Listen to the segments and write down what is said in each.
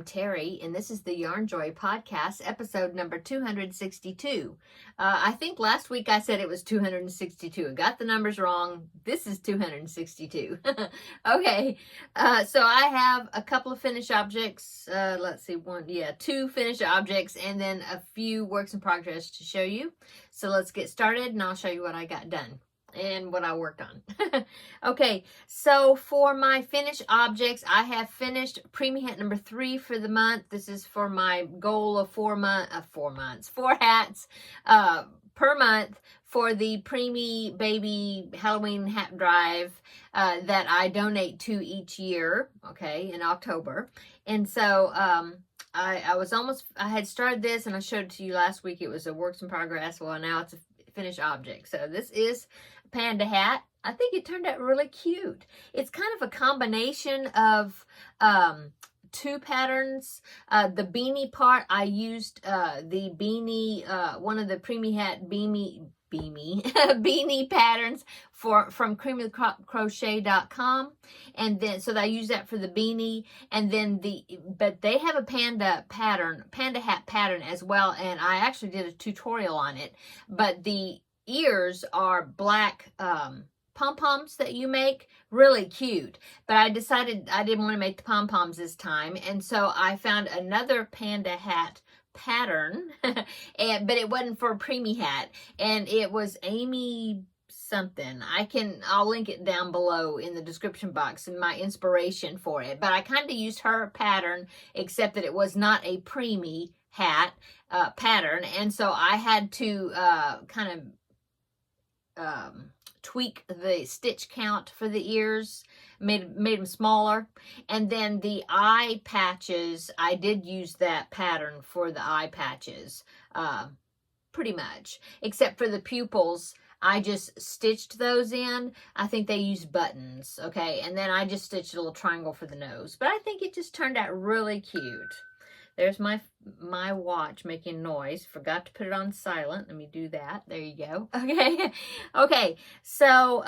I'm Terry, and this is the Yarnjoy podcast, episode number 262. I think last week I said it was 262. I got the numbers wrong. This is 262. Okay, so I have a couple of finished objects. Let's see, two finished objects, and then a few works in progress to show you. So let's get started, and I'll show you what I got done and what I worked on. Okay, so for my finished objects, I have finished preemie hat number 3 for the month. This is for my goal of 4 hats per month for the preemie baby Halloween hat drive that I donate to each year, okay, in October. And so I had started this and I showed it to you last week. It was a works in progress. Well, now it's a finished object. So this is panda hat. I think it turned out really cute. It's kind of a combination of two patterns. The beanie part, I used the beanie, one of the preemie hat beanie patterns from creamycrochet.com, and then so I use that for the beanie, and then but they have a panda hat pattern as well, and I actually did a tutorial on it. But the ears are black pom-poms that you make, really cute. But I decided I didn't want to make the pom-poms this time, and so I found another panda hat pattern but it wasn't for a preemie hat, and it was Amy something. I'll link it down below in the description box and my inspiration for it. But I kind of used her pattern, except that it was not a preemie hat pattern, and so I had to kind of tweak the stitch count for the ears, made them smaller. And then the eye patches, I did use that pattern for the eye patches, pretty much, except for the pupils. I just stitched those in. I think they used buttons, okay, and then I just stitched a little triangle for the nose. But I think it just turned out really cute. There's my watch making noise. Forgot to put it on silent. Let me do that. There you go. Okay. Okay. So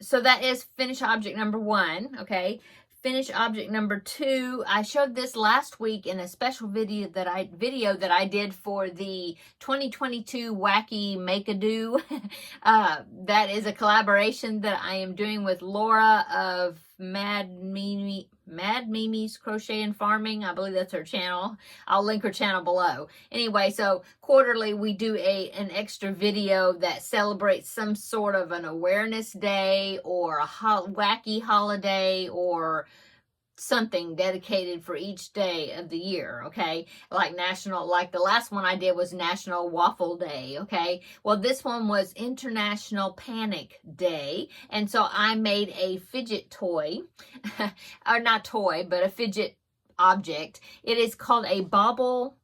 so that is finished object number 1. Okay. Finished object number 2. I showed this last week in a special video that I did for the 2022 Wacky Make-A-Do. That is a collaboration that I am doing with Laura of Mad Mimi's Crochet and Farming. I believe that's her channel. I'll link her channel below. Anyway, so quarterly we do an extra video that celebrates some sort of an awareness day or a wacky holiday or something dedicated for each day of the year, okay? Like the last one I did was National Waffle Day, okay? Well, this one was International Panic Day, and so I made a fidget toy, or not toy, but a fidget object. It is called a bobble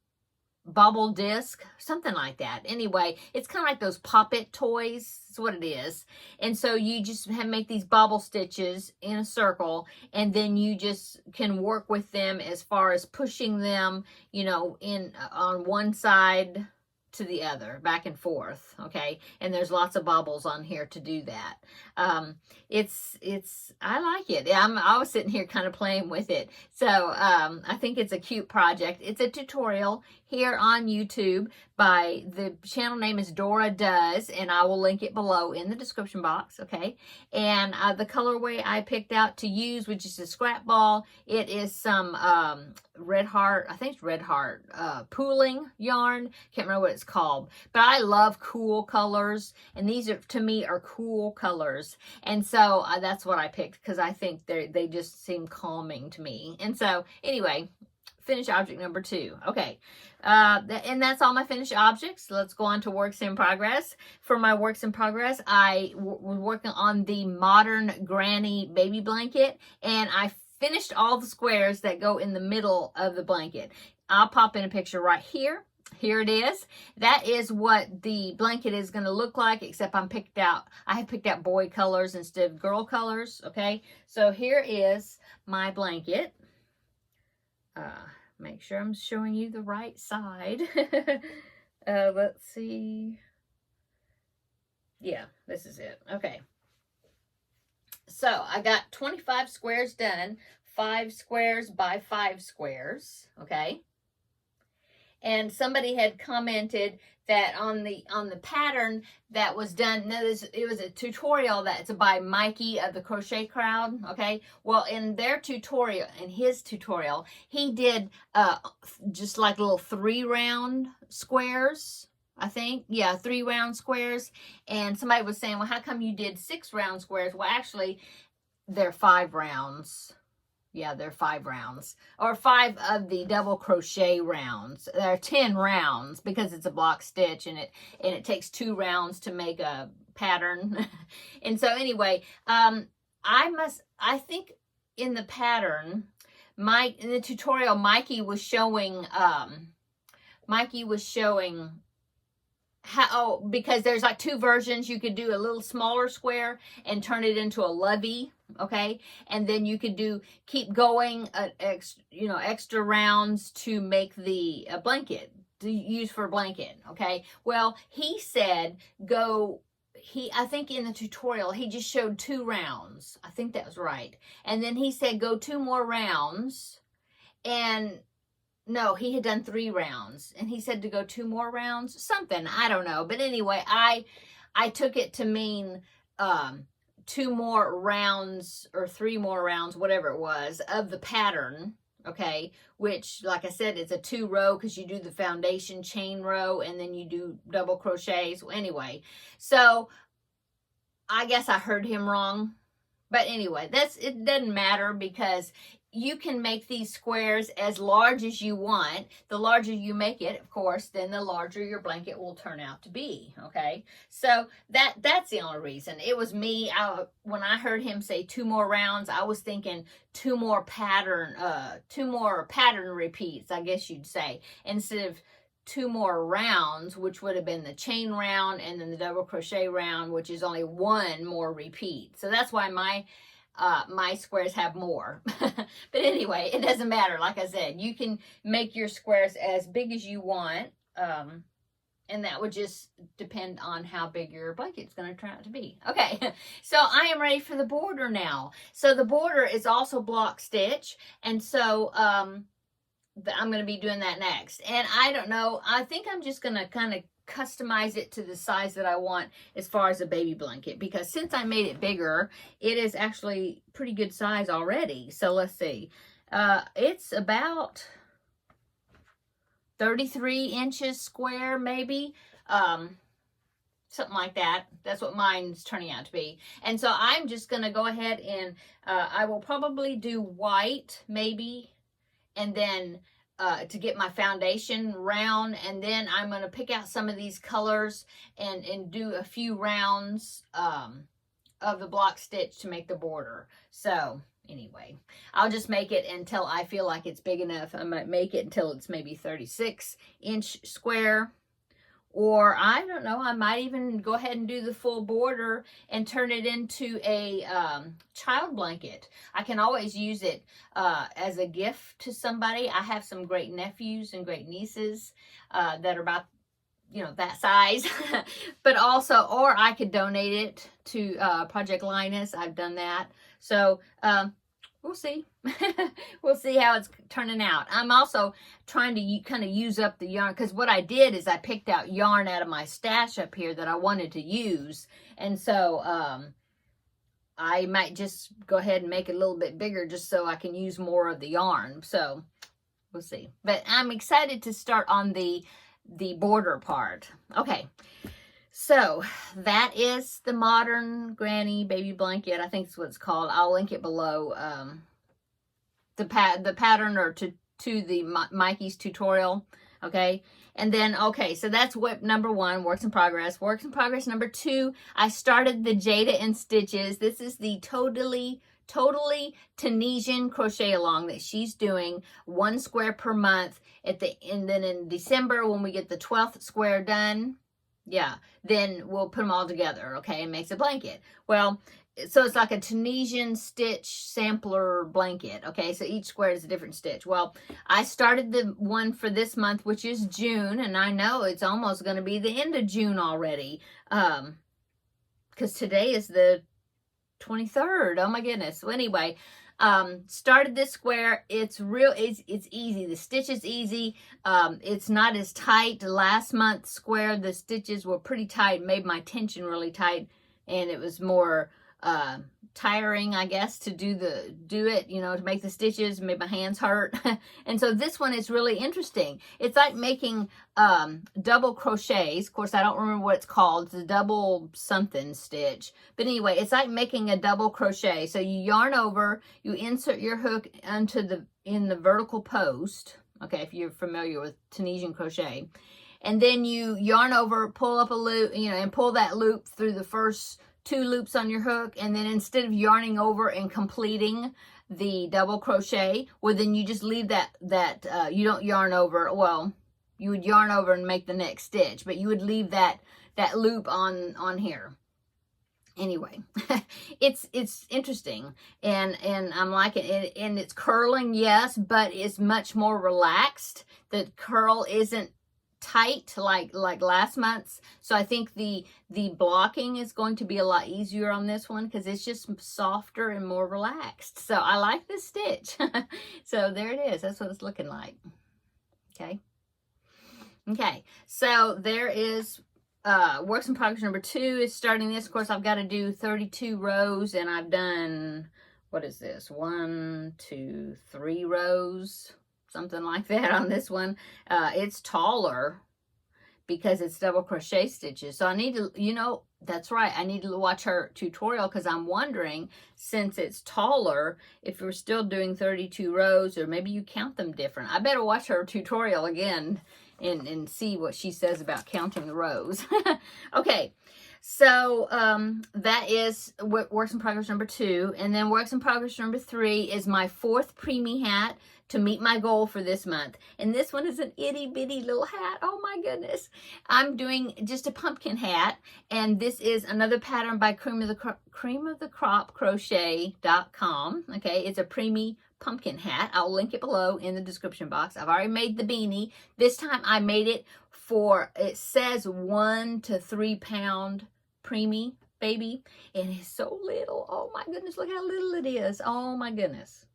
disc, something like that. Anyway, it's kind of like those pop-it toys. That's what it is. And so you just make these bobble stitches in a circle, and then you just can work with them as far as pushing them, you know, on one side to the other, back and forth, okay? And there's lots of bobbles on here to do that. I like it. I was sitting here kind of playing with it. So I think it's a cute project. It's a tutorial here on YouTube by, the channel name is Dora Does, and I will link it below in the description box, okay? And the colorway I picked out to use, which is a scrap ball, it is some Red Heart, I think it's Red Heart pooling yarn. Can't remember what it's called, but I love cool colors, and these are, to me, are cool colors, and so that's what I picked because I think they just seem calming to me. And so anyway, finished object number 2. Okay, and that's all my finished objects. Let's go on to works in progress. For my works in progress, I was working on the Modern Granny baby blanket, and I finished all the squares that go in the middle of the blanket. I'll pop in a picture right here. Here it is. That is what the blanket is going to look like, except I have picked out boy colors instead of girl colors, okay? So here is my blanket. Make sure I'm showing you the right side. Let's see. Yeah, this is it. Okay. So I got 25 squares done 5 squares by 5 squares, okay? And somebody had commented that on the pattern that was done, no, it was a tutorial that's by Mikey of the Crochet Crowd, okay? Well, in their tutorial, in his tutorial, he did just like little 3 round squares, I think. Yeah, 3 round squares. And somebody was saying, well, how come you did 6 round squares? Well, actually, they're 5 rounds. Yeah, they're 5 rounds, or 5 of the double crochet rounds. There are 10 rounds because it's a block stitch, and it takes 2 rounds to make a pattern. And so anyway, I think in the pattern, in the tutorial, Mikey was showing how, because there's like 2 versions. You could do a little smaller square and turn it into a lovey, okay? And then you could keep going, extra rounds to make the blanket, to use for a blanket, okay? Well, he said I think in the tutorial, he just showed 2 rounds. I think that was right. And then he said, go 2 more rounds, and no, he had done 3 rounds, and he said to go 2 more rounds, something, I don't know. But anyway, I took it to mean 2 more rounds or 3 more rounds, whatever it was, of the pattern, okay, which, like I said, it's a 2 row because you do the foundation chain row and then you do double crochets. Well, anyway, so I guess I heard him wrong. But anyway, it doesn't matter, because you can make these squares as large as you want. The larger you make it, of course, then the larger your blanket will turn out to be, okay? So that's the only reason. It was me, when I heard him say 2 more rounds, I was thinking 2 more pattern repeats, I guess you'd say, instead of 2 more rounds, which would have been the chain round and then the double crochet round, which is only 1 more repeat. So that's why my squares have more. But anyway, it doesn't matter. Like I said, you can make your squares as big as you want, and that would just depend on how big your blanket's going to turn out to be. Okay, so I am ready for the border now. So the border is also block stitch, and so I'm going to be doing that next. And I don't know, I think I'm just going to kind of customize it to the size that I want as far as a baby blanket, because since I made it bigger, it is actually pretty good size already. So let's see, it's about 33 inches square, maybe, something like that. That's what mine's turning out to be. And so I'm just going to go ahead and I will probably do white, maybe, and then to get my foundation round, and then I'm going to pick out some of these colors and do a few rounds of the block stitch to make the border. So anyway, I'll just make it until I feel like it's big enough. I might make it until it's maybe 36-inch square. Or, I don't know, I might even go ahead and do the full border and turn it into a child blanket. I can always use it as a gift to somebody. I have some great nephews and great nieces that are about, that size. But also, or I could donate it to Project Linus. I've done that. So, we'll see. We'll see how it's turning out. I'm also trying to kind of use up the yarn, because what I did is I picked out yarn out of my stash up here that I wanted to use. And so I might just go ahead and make it a little bit bigger just so I can use more of the yarn. So we'll see. But I'm excited to start on the border part. Okay. So that is the modern granny baby blanket. I think that's what it's called. I'll link it below, the pattern, or to the Mikey's tutorial. Okay. And then, okay, so that's whip number 1, works in progress. Works in progress number 2, I started the Jada and Stitches. This is the totally Tunisian crochet along that she's doing, 1 square per month. And then in December, when we get the 12th square done, yeah, then we'll put them all together, okay, and makes a blanket. Well, so it's like a Tunisian stitch sampler blanket, okay, so each square is a different stitch. Well, I started the one for this month, which is June, and I know it's almost going to be the end of June already, because today is the 23rd. Oh my goodness. So anyway, Started this square. It's easy. The stitch is easy. It's not as tight. Last month's square, the stitches were pretty tight, made my tension really tight, and it was more tiring, I guess, to do it, you know, to make the stitches, made my hands hurt. And so this one is really interesting. It's like making double crochets. Of course, I don't remember what it's called. It's a double something stitch. But anyway, it's like making a double crochet. So you yarn over, you insert your hook in the vertical post. Okay, if you're familiar with Tunisian crochet. And then you yarn over, pull up a loop, you know, and pull that loop through the first 2 loops on your hook, and then instead of yarning over and completing the double crochet, well, then you just leave that you don't yarn over. Well, you would yarn over and make the next stitch, but you would leave that loop on here. Anyway, it's interesting, and I'm liking it, and it's curling, yes, but it's much more relaxed. The curl isn't tight like last month's, so I think the blocking is going to be a lot easier on this one because it's just softer and more relaxed. So I like this stitch. So there it is. That's what it's looking like. Okay, so there is works in progress number 2 is starting this. Of course, I've got to do 32 rows, and I've done, what is this, 1, 2, 3 rows, something like that on this one. It's taller because it's double crochet stitches. So I need to, you know, that's right, I need to watch her tutorial, because I'm wondering, since it's taller, if you're still doing 32 rows, or maybe you count them different. I better watch her tutorial again and see what she says about counting the rows. Okay, so that is works in progress number 2. And then works in progress number 3 is my 4th preemie hat to meet my goal for this month. And this one is an itty bitty little hat. Oh my goodness. I'm doing just a pumpkin hat, and this is another pattern by Cream of the Crop Crochet.com. Okay, it's a preemie pumpkin hat. I'll link it below in the description box. I've already made the beanie. This time I made it for, it says 1 to 3 pound preemie baby, and it's so little. Oh my goodness, look how little it is. Oh my goodness.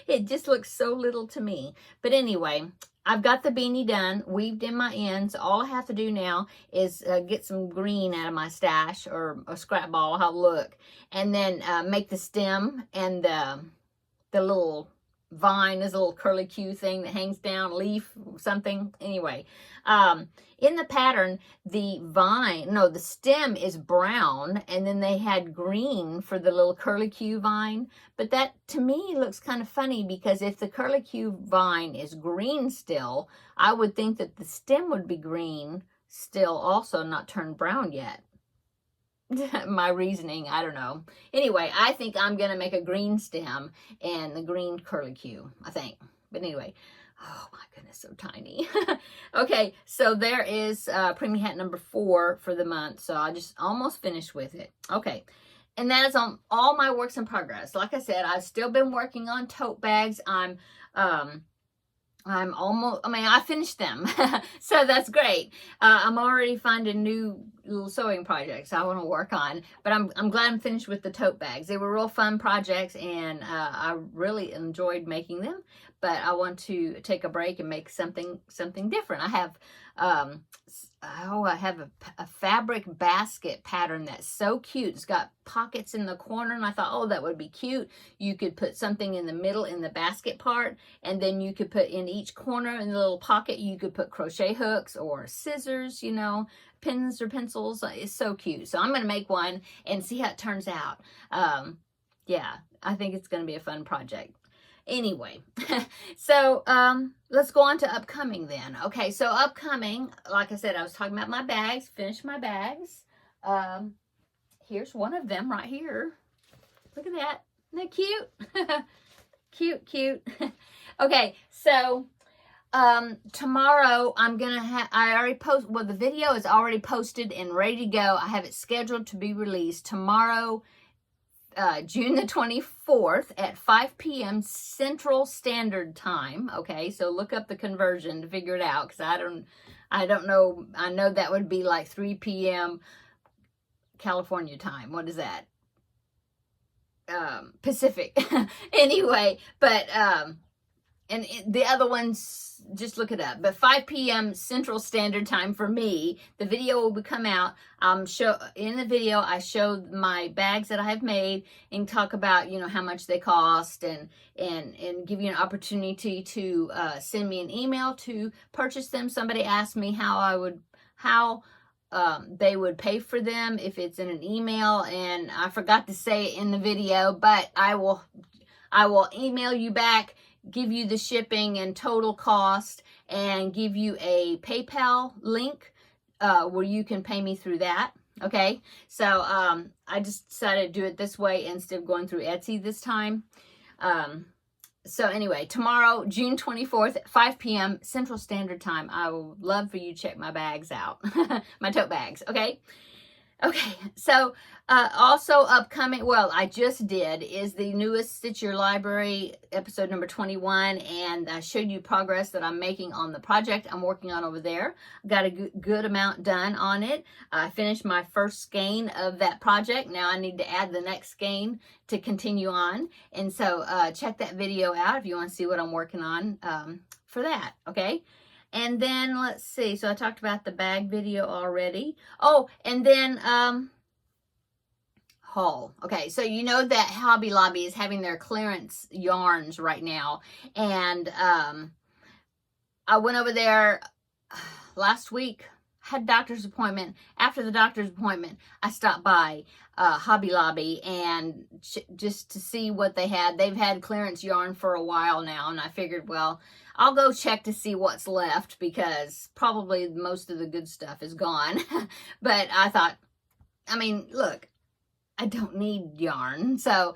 It just looks so little to me. But anyway, I've got the beanie done, weaved in my ends. All I have to do now is get some green out of my stash, or a scrap ball, how look, and then make the stem and the little vine is a little curly Q thing that hangs down, leaf, something. Anyway, in the pattern, the stem is brown, and then they had green for the little curly Q vine. But that, to me, looks kind of funny, because if the curly Q vine is green still, I would think that the stem would be green still also, not turned brown yet. My reasoning, I don't know. Anyway, I think I'm going to make a green stem and the green curly Q, I think. But anyway, oh my goodness, so tiny. Okay, so there is preemie hat number 4 for the month. So I just almost finished with it. Okay, and that is on all my works in progress. Like I said, I've still been working on tote bags. I'm almost, I finished them. So that's great. I'm already finding new little sewing projects I want to work on, but I'm glad I'm finished with the tote bags. They were real fun projects, and I really enjoyed making them, but I want to take a break and make something different. I have a fabric basket pattern that's so cute. It's got pockets in the corner, and I thought, oh, that would be cute. You could put something in the middle in the basket part, and then you could put in each corner in the little pocket, you could put crochet hooks or scissors, you know, pins or pencils. It's so cute. So I'm going to make one and see how it turns out. Yeah, I think it's going to be a fun project. Anyway, so let's go on to upcoming then. Okay, so upcoming, like I said, I was talking about my bags, finished my bags. Here's one of them right here. Look at that. Isn't that cute? Cute, cute. Okay, so tomorrow I'm gonna have, the video is already posted and ready to go. I have it scheduled to be released tomorrow, June the 24th at 5 p.m. Central Standard Time. Okay, so look up the conversion to figure it out, because I don't know. I know that would be like 3 p.m. California time. What is that? Pacific. Anyway, but and the other ones, just look it up. But 5 p.m. Central Standard Time for me. The video will come out. In the video, I show my bags that I have made and talk about, you know, how much they cost, and give you an opportunity to send me an email to purchase them. Somebody asked me how they would pay for them if it's in an email, and I forgot to say it in the video, but I will email you back, give you the shipping and total cost, and give you a PayPal link where you can pay me through that. Okay, so I just decided to do it this way instead of going through Etsy this time. So anyway, tomorrow, June 24th, at 5 p.m. Central Standard Time, I would love for you to check my bags out, my tote bags, okay? Okay, so also upcoming, well, I just did, is the newest Stitch Your Library, episode number 21, and I showed you progress that I'm making on the project I'm working on over there. Got a good amount done on it. I finished my first skein of that project. Now I need to add the next skein to continue on, and so check that video out if you want to see what I'm working on for that, okay? And then, let's see, so I talked about the bag video already. Oh, and then, haul. Okay, so you know that Hobby Lobby is having their clearance yarns right now. And I went over there last week, had a doctor's appointment. After the doctor's appointment, I stopped by Hobby Lobby and just to see what they had. They've had clearance yarn for a while now, and I figured, well, I'll go check to see what's left because probably most of the good stuff is gone. But I thought, I mean, look, I don't need yarn. So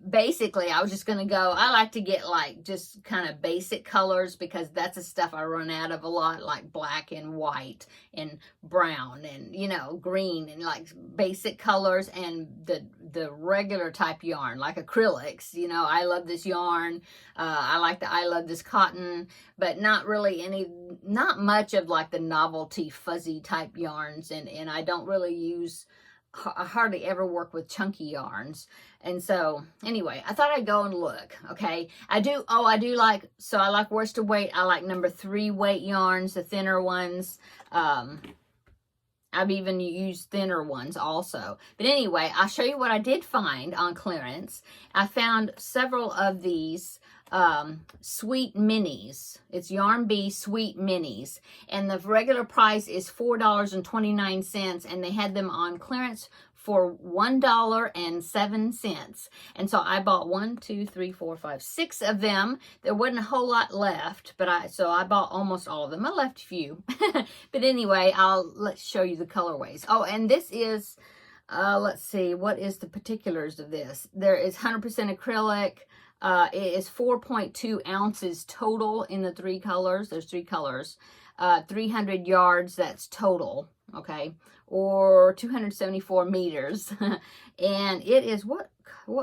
basically I was just going to go, I like to get like just kind of basic colors because that's the stuff I run out of a lot, like black and white and brown and, you know, green, and like basic colors, and the regular type yarn like acrylics. You know, I love this yarn. I love this cotton, but not much of like the novelty fuzzy type yarns, and I don't really use, I hardly ever work with chunky yarns. And so anyway, I thought I'd go and look. Okay, I like worsted weight. I like number 3 weight yarns, the thinner ones. I've even used thinner ones also. But anyway, I'll show you what I did find on clearance. I found several of these sweet minis. It's Yarn Bee sweet minis, and the regular price is $4.29, and they had them on clearance for $1.07. And so I bought 6 of them. There wasn't a whole lot left, but I bought almost all of them. I left a few. But anyway, let's show you the colorways. Oh, and this is let's see, what is the particulars of this? There is 100% acrylic. It is 4.2 ounces total in the 3 colors. There's 3 colors. 300 yards, that's total, okay? Or 274 meters. And it is, what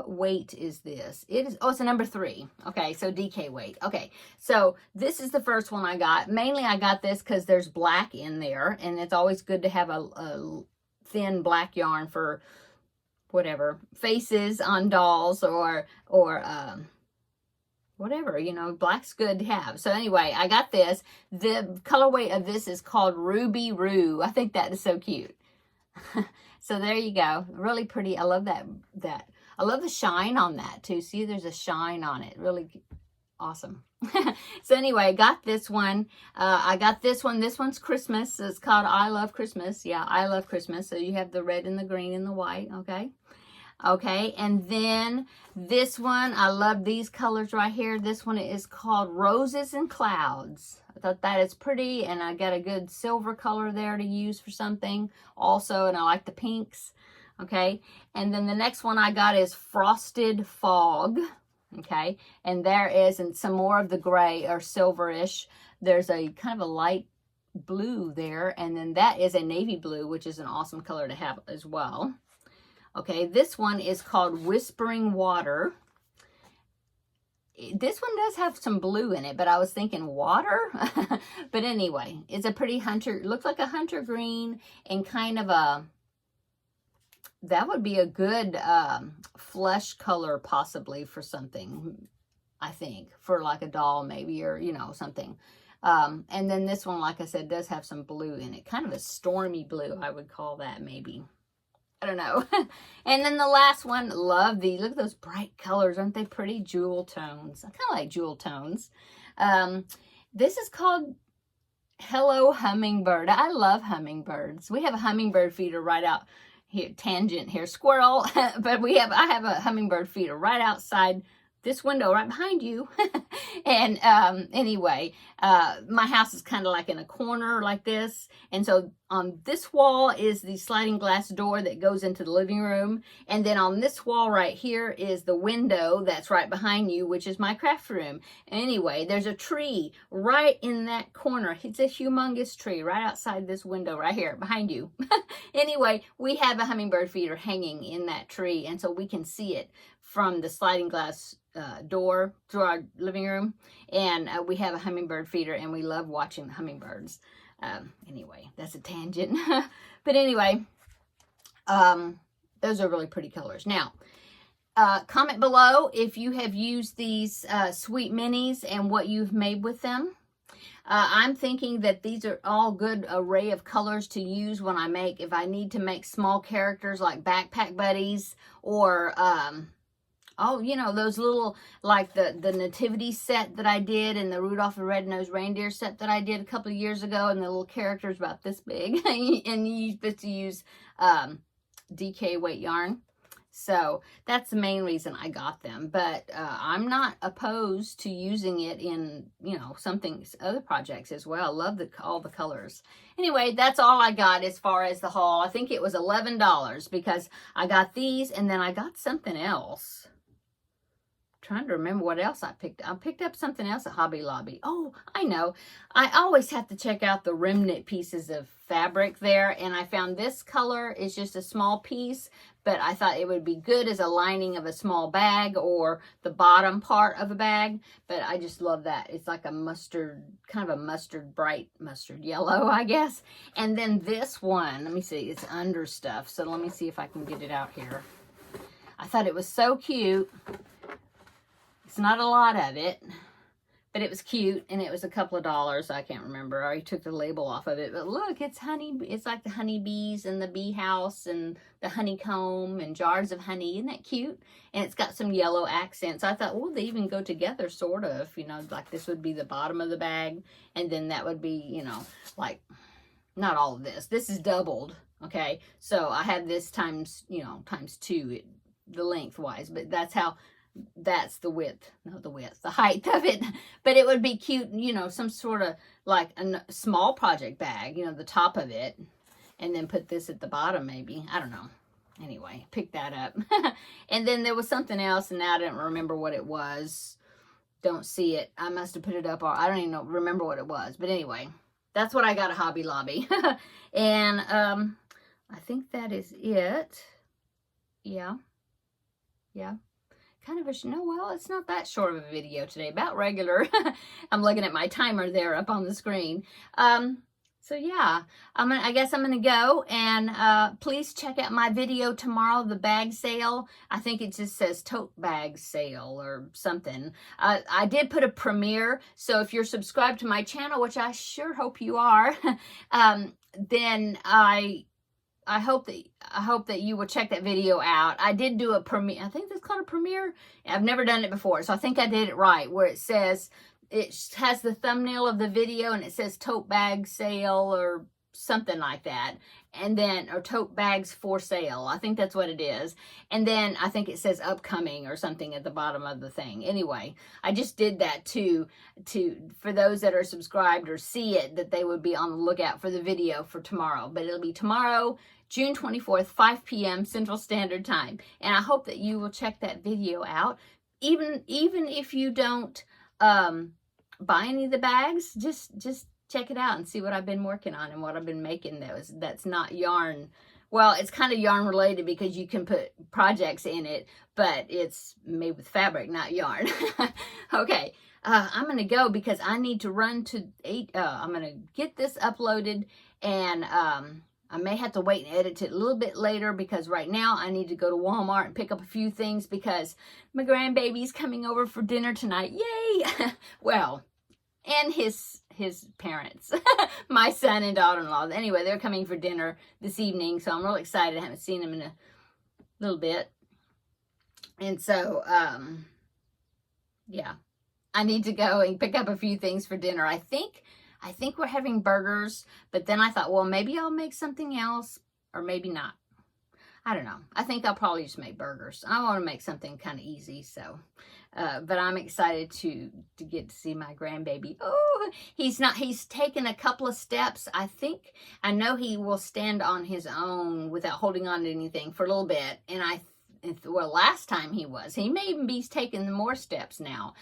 weight is this? It is, it's a number 3. Okay, so DK weight. Okay, so this is the first one I got. Mainly I got this because there's black in there, and it's always good to have a thin black yarn for whatever, faces on dolls or whatever, you know, black's good to have. So anyway, I got this. The colorway of this is called Ruby Roo. I think that is so cute. So there you go. Really pretty. I love that. I love the shine on that too. See, there's a shine on it. Really awesome. So anyway, I got this one. I got this one. This one's Christmas. It's called I Love Christmas. Yeah, I Love Christmas. So you have the red and the green and the white. Okay. Okay, and then this one, I love these colors right here. This one is called Roses and Clouds. I thought that is pretty, and I got a good silver color there to use for something also, and I like the pinks. Okay, and then the next one I got is Frosted Fog. Okay, and there is some more of the gray or silverish. There's a kind of a light blue there, and then that is a navy blue, which is an awesome color to have as well. Okay, this one is called Whispering Water. This one does have some blue in it, but I was thinking water. But anyway, it's a pretty hunter, looks like a hunter green and kind of that would be a good flesh color possibly for something, I think, for like a doll maybe, or, you know, something. And then this one, like I said, does have some blue in it. Kind of a stormy blue, I would call that maybe. I don't know. And then the last one, love these. Look at those bright colors. Aren't they pretty? Jewel tones. I kind of like jewel tones. This is called Hello Hummingbird. I love hummingbirds. We have a hummingbird feeder right out here. Tangent here. Squirrel. But I have a hummingbird feeder right outside this window right behind you. And anyway, my house is kind of like in a corner like this. And so on this wall is the sliding glass door that goes into the living room. And then on this wall right here is the window that's right behind you, which is my craft room. Anyway, there's a tree right in that corner. It's a humongous tree right outside this window right here behind you. Anyway, we have a hummingbird feeder hanging in that tree. And so we can see it from the sliding glass door through our living room. And we have a hummingbird feeder, and we love watching the hummingbirds. Anyway, that's a tangent. But anyway, those are really pretty colors. Now, comment below if you have used these sweet minis and what you've made with them. I'm thinking that these are all good array of colors to use when if I need to make small characters like backpack buddies, or oh, you know, those little, like the nativity set that I did, and the Rudolph the Red-Nosed Reindeer set that I did a couple of years ago, and the little characters about this big. And you supposed to use DK weight yarn. So that's the main reason I got them. But I'm not opposed to using it in, you know, other projects as well. Love all the colors. Anyway, that's all I got as far as the haul. I think it was $11 because I got these, and then I got something else. Trying to remember what else I picked up. I picked up something else at Hobby Lobby. Oh, I know. I always have to check out the remnant pieces of fabric there. And I found this color is just a small piece, but I thought it would be good as a lining of a small bag or the bottom part of a bag. But I just love that. It's like a mustard, kind of a mustard, bright mustard yellow, I guess. And then this one, let me see, it's under stuff. So let me see if I can get it out here. I thought it was so cute. It's not a lot of it, but it was cute, and it was a couple of dollars. I can't remember. I already took the label off of it, but look, it's honey. It's like the honeybees and the bee house and the honeycomb and jars of honey. Isn't that cute? And it's got some yellow accents. I thought, well, they even go together, sort of. You know, like this would be the bottom of the bag, and then that would be, you know, like not all of this. This is doubled, okay? So I had this times, you know, times 2, the lengthwise, but that's the width, no, the height of it. But it would be cute, you know, some sort of like a small project bag, you know, the top of it, and then put this at the bottom maybe. I don't know. Anyway, pick that up. And then there was something else, and now I don't remember what it was. Don't see it. I must have put it up, or I don't even remember what it was. But anyway, that's what I got at Hobby Lobby. And I think that is it. Yeah. Kind of well, it's not that short of a video today, about regular. I'm looking at my timer there up on the screen. So yeah, I guess I'm gonna go, and please check out my video tomorrow, the bag sale. I think it just says tote bag sale or something. I did put a premiere, so if you're subscribed to my channel, which I sure hope you are, then I hope that you will check that video out. I did do a premiere. I think that's called a premiere. I've never done it before, so I think I did it right, where it says, it has the thumbnail of the video, and it says tote bag sale or something like that. And then, or tote bags for sale. I think that's what it is. And then I think it says upcoming or something at the bottom of the thing. Anyway, I just did that for those that are subscribed or see it, that they would be on the lookout for the video for tomorrow. But it'll be tomorrow, June 24th, 5 p.m. Central Standard Time. And I hope that you will check that video out. Even if you don't buy any of the bags, just check it out and see what I've been working on and what I've been making that's not yarn. Well, it's kind of yarn related because you can put projects in it, but it's made with fabric, not yarn. Okay, I'm going to go because I need to run to 8. I'm going to get this uploaded, and I may have to wait and edit it a little bit later because right now I need to go to Walmart and pick up a few things because my grandbaby's coming over for dinner tonight. Yay! Well, and his parents, my son and daughter-in-law. Anyway, they're coming for dinner this evening, so I'm really excited. I haven't seen them in a little bit. And so, yeah, I need to go and pick up a few things for dinner. I think we're having burgers, but then I thought, well, maybe I'll make something else, or maybe not. I don't know. I think I'll probably just make burgers. I want to make something kind of easy, so. But I'm excited to get to see my grandbaby. Oh, he's taken a couple of steps. I know he will stand on his own without holding on to anything for a little bit. And well, last time he may even be taking more steps now.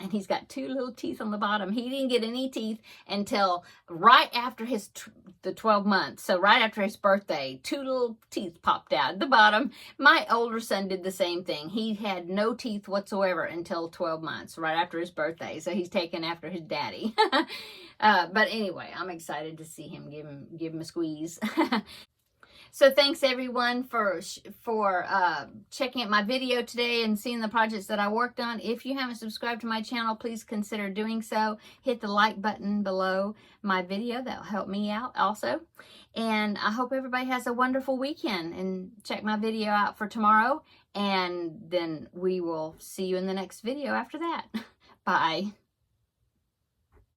And he's got 2 little teeth on the bottom. He didn't get any teeth until right after the 12 months. So right after his birthday, 2 little teeth popped out at the bottom. My older son did the same thing. He had no teeth whatsoever until 12 months, right after his birthday. So he's taken after his daddy. But anyway, I'm excited to see him, give him a squeeze. So thanks everyone for checking out my video today and seeing the projects that I worked on. If you haven't subscribed to my channel, please consider doing so. Hit the like button below my video. That'll help me out also. And I hope everybody has a wonderful weekend, and check my video out for tomorrow. And then we will see you in the next video after that. Bye.